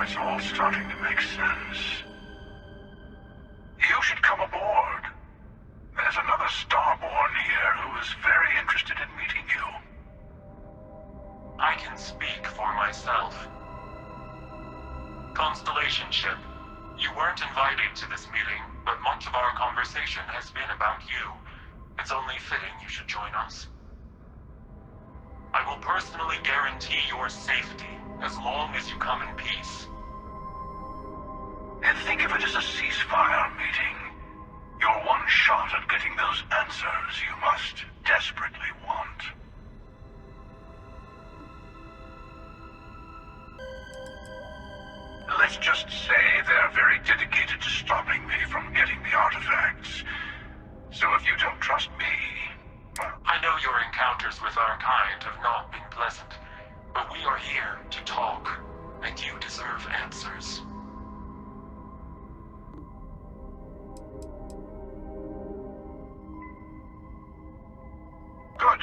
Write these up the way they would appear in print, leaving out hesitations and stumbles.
it's all starting to make sense. You should come aboard. There's another Starborn here who is very interested in meeting you. I can speak for myself. Constellation Ship, you weren't invited to this meeting, but much of our conversation has been about you. It's only fitting you should join us. I will personally guarantee your safety as long as you come in peace. And think of it as a ceasefire meeting. Your one shot at getting those answers you must desperately want. Let's just say they're very dedicated to stopping me from getting the artifacts. So if you don't trust me, well... I know your encounters with our kind have not been pleasant, but we are here to talk, and you deserve answers. Good.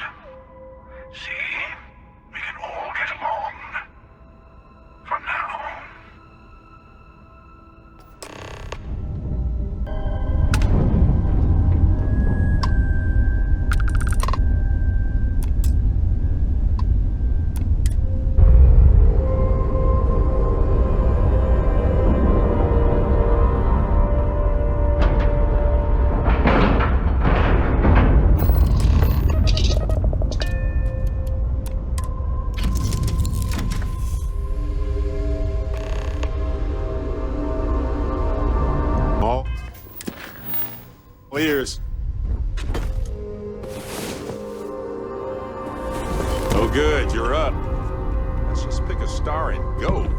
See? We can all get along. For now. Ears. Oh good, you're up. Let's just pick a star and go.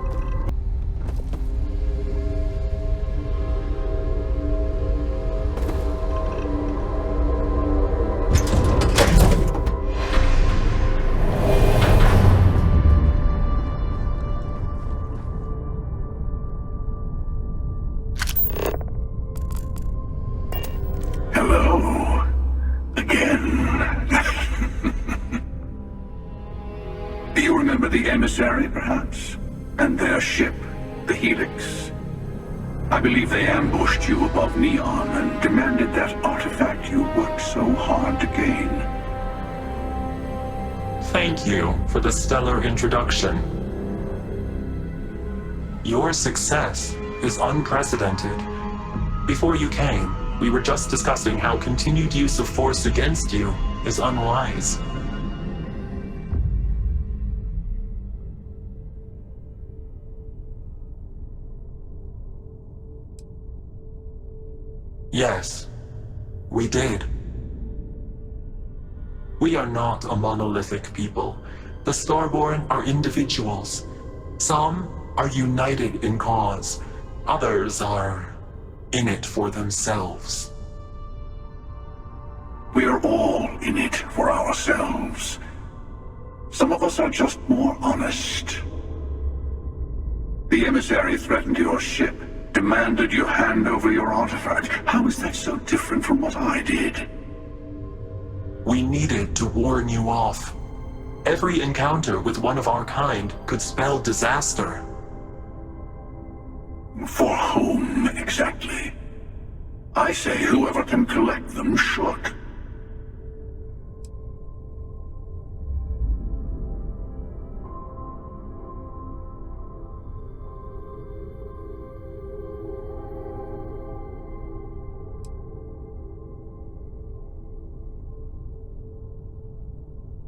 Emissary, perhaps, and their ship, the Helix. I believe they ambushed you above Neon and demanded that artifact you worked so hard to gain. Thank you for the stellar introduction. Your success is unprecedented. Before you came, we were just discussing how continued use of force against you is unwise. Yes, we did. We are not a monolithic people. The Starborn are individuals. Some are united in cause. Others are in it for themselves. We are all in it for ourselves. Some of us are just more honest. The emissary threatened your ship. Demanded you hand over your artifact. How is that so different from what I did? We needed to warn you off. Every encounter with one of our kind could spell disaster. For whom, exactly? I say whoever can collect them should.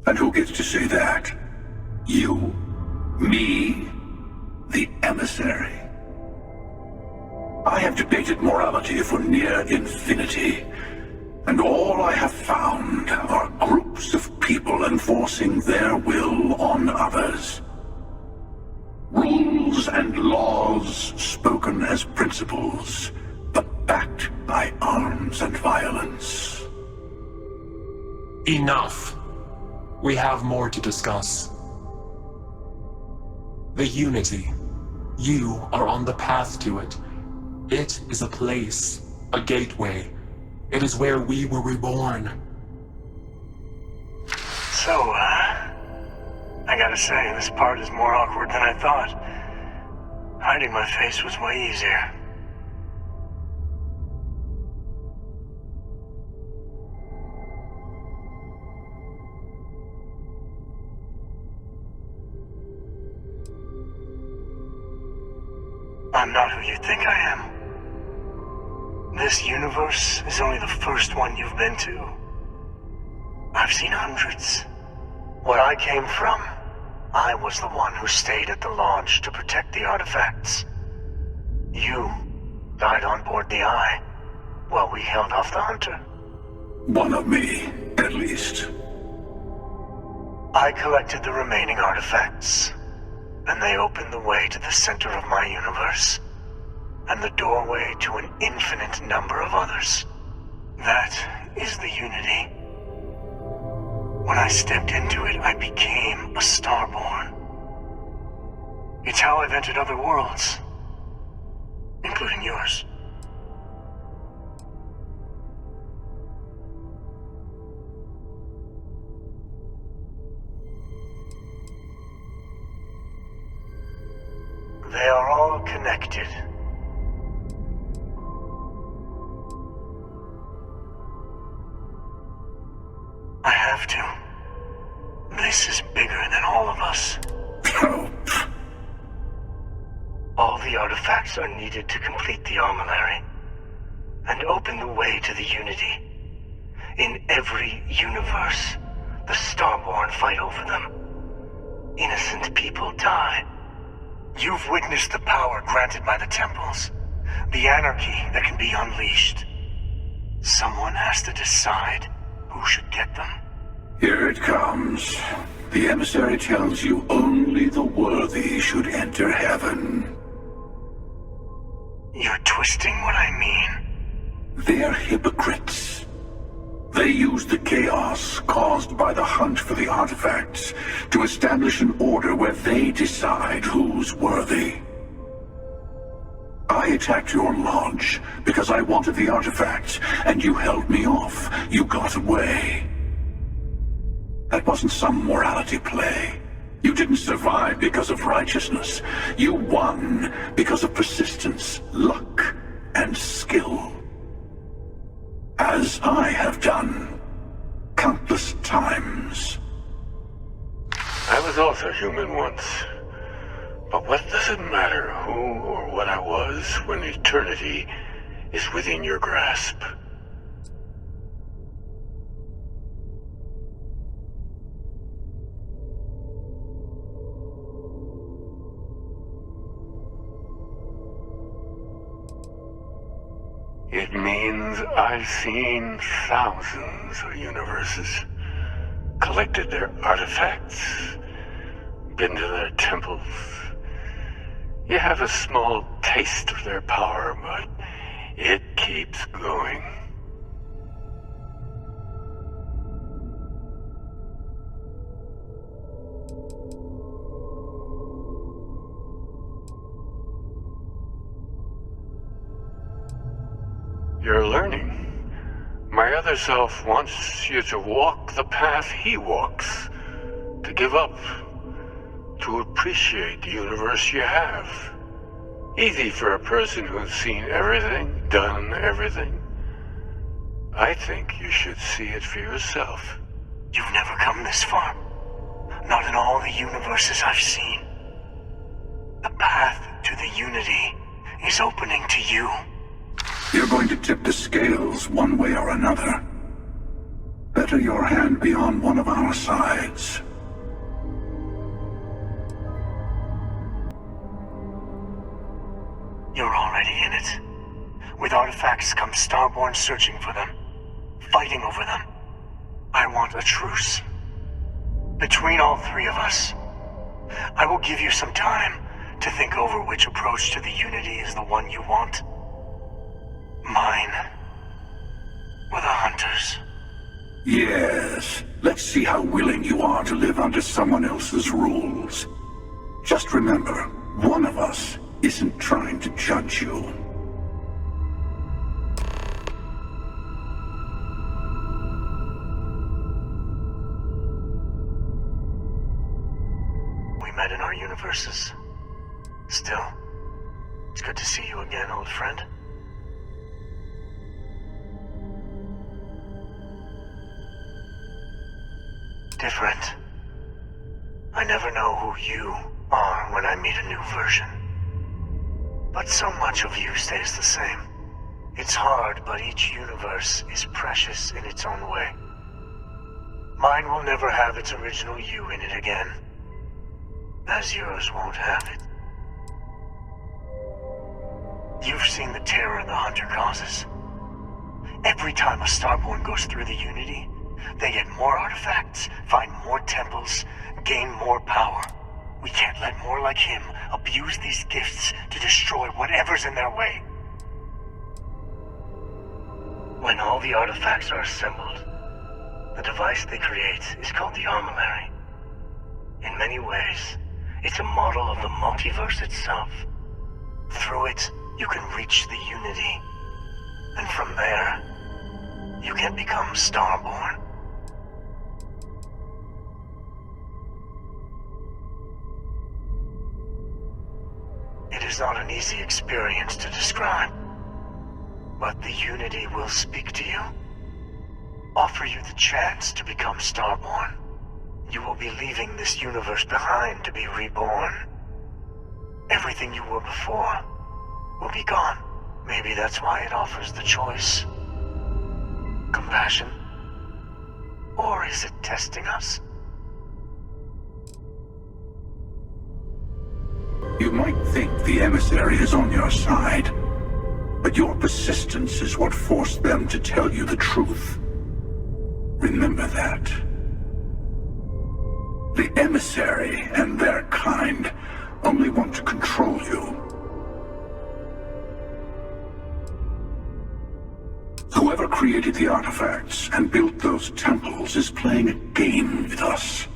And who gets to say that? You? Me? The emissary? I have debated morality for near infinity, and all I have found are groups of people enforcing their will on others. Rules and laws spoken as principles, but backed by arms and violence. Enough. We have more to discuss. The Unity. You are on the path to it. It is a place, a gateway. It is where we were reborn. So, I gotta say, this part is more awkward than I thought. Hiding my face was way easier. I'm not who you think I am. This universe is only the first one you've been to. I've seen hundreds. Where I came from, I was the one who stayed at the launch to protect the artifacts. You died on board the Eye, while we held off the Hunter. One of me, at least. I collected the remaining artifacts, and they opened the way to the center of my universe, and the doorway to an infinite number of others. That is the Unity. When I stepped into it, I became a Starborn. It's how I've entered other worlds, including yours. They are all connected. I have to. This is bigger than all of us. All the artifacts are needed to complete the Armillary and open the way to the Unity. In every universe, the Starborn fight over them. Innocent people die. You've witnessed the power granted by the temples, the anarchy that can be unleashed. Someone has to decide who should get them. Here it comes. The emissary tells you only the worthy should enter heaven. You're twisting what I mean. They're hypocrites. They use the chaos caused by the hunt for the artifacts to establish an order where they decide who's worthy. I attacked your launch because I wanted the artifacts, and you held me off. You got away. That wasn't some morality play. You didn't survive because of righteousness. You won because of persistence, luck, and skill. As I have done countless times. I was also human once. But what does it matter who or what I was when eternity is within your grasp? It means I've seen thousands of universes, collected their artifacts, been to their temples. You have a small taste of their power, but it keeps going. You're learning. My other self wants you to walk the path he walks, to give up, to appreciate the universe you have. Easy for a person who's seen everything, done everything. I think you should see it for yourself. You've never come this far. Not in all the universes I've seen. The path to the Unity is opening to you. You're going to tip the scales one way or another. Better your hand be on one of our sides. You're already in it. With artifacts comes Starborn searching for them, fighting over them. I want a truce. Between all three of us. I will give you some time to think over which approach to the Unity is the one you want. Mine. Or the Hunters. Yes. Let's see how willing you are to live under someone else's rules. Just remember, one of us isn't trying to judge you. We met in our universes. Still, It's good to see you again, old friend. Different. I never know who you are when I meet a new version. But so much of you stays the same. It's hard, but each universe is precious in its own way. Mine will never have its original you in it again, as yours won't have it. You've seen the terror the Hunter causes. Every time a Starborn goes through the Unity, they get more artifacts, find more temples, gain more power. We can't let more like him abuse these gifts to destroy whatever's in their way. When all the artifacts are assembled, the device they create is called the Armillary. In many ways, it's a model of the multiverse itself. Through it, you can reach the Unity. And from there, you can become Starborn. It is not an easy experience to describe, but the Unity will speak to you, offer you the chance to become Starborn. You will be leaving this universe behind to be reborn. Everything you were before will be gone. Maybe that's why it offers the choice. Compassion? Or is it testing us? You might think the emissary is on your side, but your persistence is what forced them to tell you the truth. Remember that. The emissary and their kind only want to control you. Whoever created the artifacts and built those temples is playing a game with us.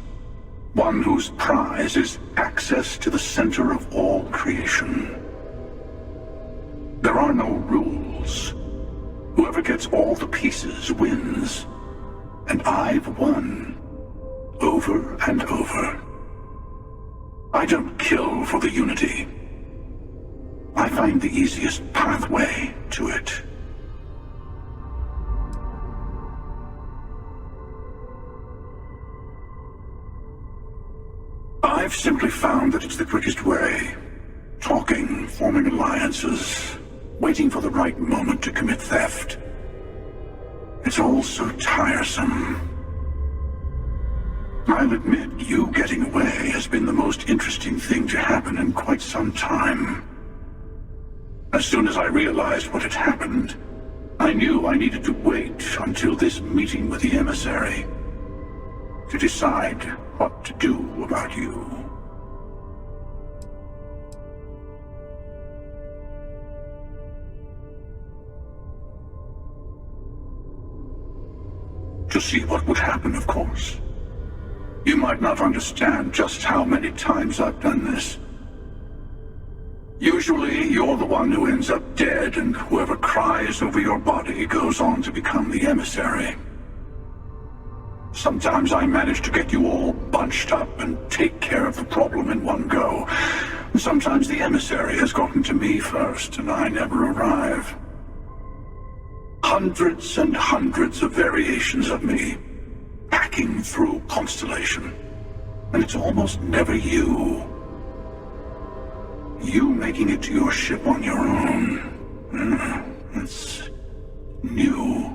One whose prize is access to the center of all creation. There are no rules. Whoever gets all the pieces wins. And I've won. Over and over. I don't kill for the Unity. I find the easiest pathway to it. I've simply found that it's the quickest way. Talking, forming alliances, waiting for the right moment to commit theft. It's all so tiresome. I'll admit, you getting away has been the most interesting thing to happen in quite some time. As soon as I realized what had happened, I knew I needed to wait until this meeting with the emissary to decide what to do about you. To see what would happen, of course. You might not understand just how many times I've done this. Usually, you're the one who ends up dead, and whoever cries over your body goes on to become the emissary. Sometimes I manage to get you all bunched up and take care of the problem in one go. Sometimes the emissary has gotten to me first, and I never arrive. Hundreds and hundreds of variations of me, hacking through Constellation. And it's almost never you. You making it to your ship on your own. It's new.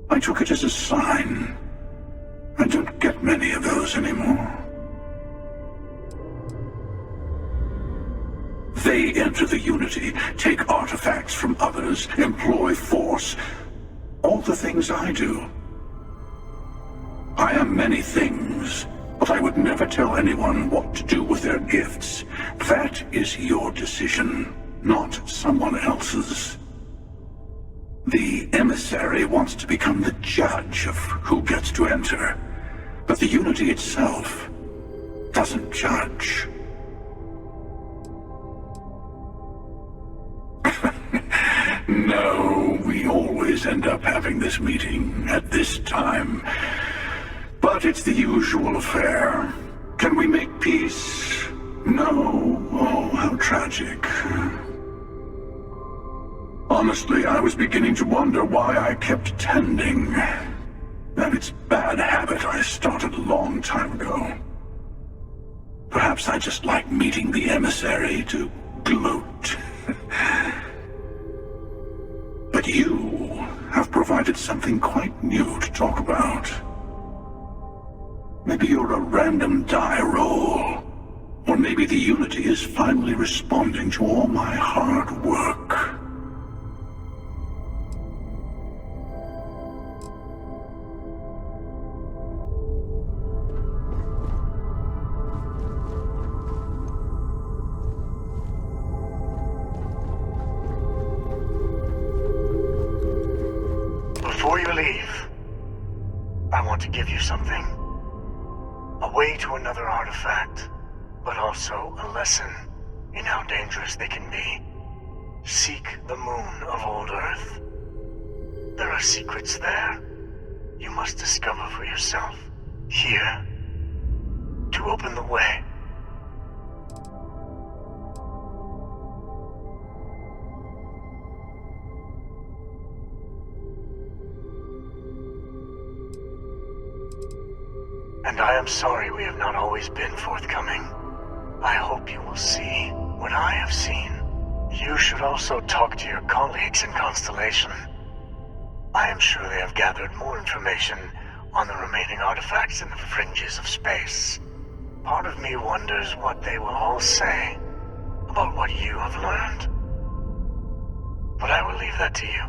I took it as a sign. I don't get many of those anymore. They enter the Unity, take artifacts from others, employ force. All the things I do. I am many things, but I would never tell anyone what to do with their gifts. That is your decision, not someone else's. The emissary wants to become the judge of who gets to enter, but the Unity itself doesn't judge. No, we always end up having this meeting at this time. But it's the usual affair. Can we make peace? No. Oh, how tragic. magic. Honestly, I was beginning to wonder why I kept tending. That it's bad habit I started a long time ago. Perhaps I just like meeting the emissary to gloat. But you have provided something quite new to talk about. Maybe you're a random die roll. Or maybe the Unity is finally responding to all my hard work. Before you leave, I want to give you something. A way to another artifact, but also a lesson in how dangerous they can be. Seek the moon of old Earth. There are secrets there you must discover for yourself. Here, to open the way. And I am sorry we have not always been forthcoming. I hope you will see what I have seen. You should also talk to your colleagues in Constellation. I am sure they have gathered more information on the remaining artifacts in the fringes of space. Part of me wonders what they will all say about what you have learned. But I will leave that to you.